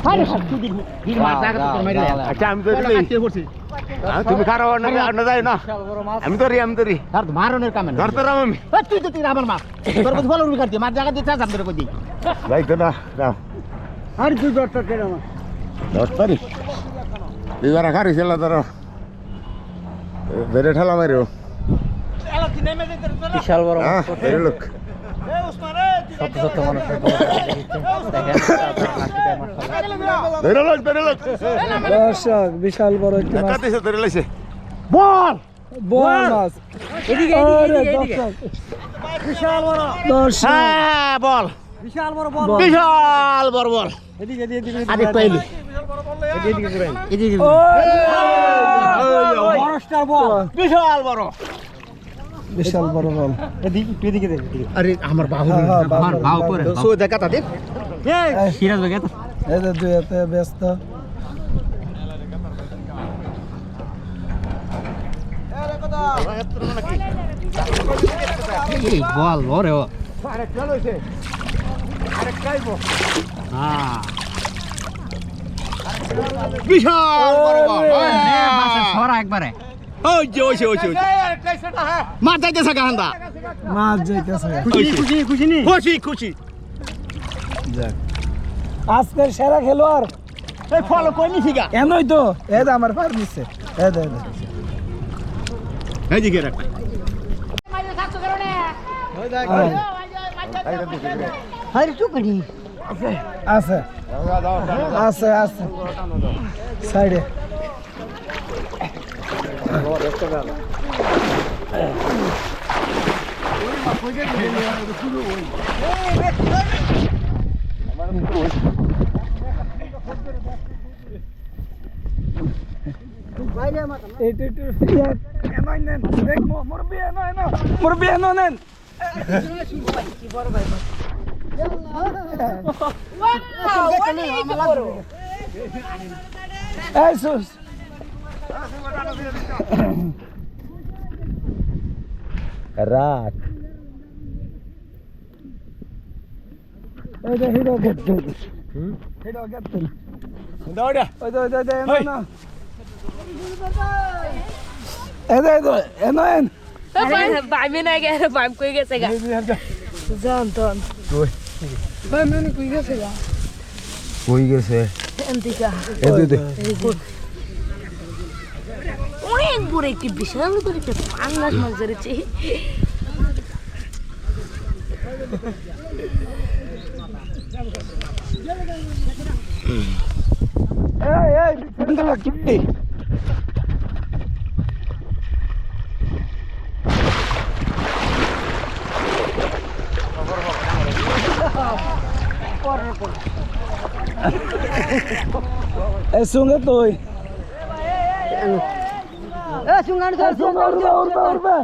আরে তুই দিন মার জায়গা তো মাইরে আচ্ছা আমি তো তুমি খারো না যাই না আমি তো রি আর মারনের কামে না ধরতে রাম আমি তুই আমার মার তোর কথা বলো উড়ি করতে মার জায়গা দিতে চাপ ধরে কই দি যাই তো না না আর তুই ডক্টর কেন আমার ধরতারি দিবারা খারি ছিল ধরো ধরে ঠেলা মারিও বিশাল বড় হ্যাঁ ধরে লোক শত শত মানুষের ধরে লোক দর্শক বিশাল বড় একটি মাছ কাটিছে ধরে লাইছে বল বড় মাছ এদিকে দর্শক বিশাল বড় দর্শক হ্যাঁ বল বিশাল বড় বল বিশাল বড় বল এদিকে আরে পাইলি এদিকে বড়স্টার বল বিশাল বড় বিশাল বড় বল এদিকে আরে আমার বাহু আমার বাহু করে সো দেখা তা দেখ এই সিরাজ ভাই তো এই যে দুই হাতে ব্যস্ত এই বল ওরে ও আরে চল হইছে আরে কাইবো হ্যাঁ বিশাল বড় বল মাছের ছড়া একবারে ওই যে মাছ যাইতেছে গাহান্দা মাছ যাইতেছে খুশি যাক আজকের সেরা খেলোয়াড় এই ফলো কই নিছি গা এনই তো এই যে আমার পার নিচ্ছে এই দে এই দিকে রাখ আরে তো করি আছে আছে আছে সাইডে রাখ হিডো গেট দৌড়া ওই না N Bạn bên này kìa, bạn quý cái gì cả? Giòn toàn. কই Bạn bên này quý cái gì cả? কই গেছে Em thì cả. এই দে অনেক বড় একটি বিশাল বড় একটা পাঙ্গাস মাছ ধরেছি। এই সঙ্গে তুই এ সুঙ্গান উড়বে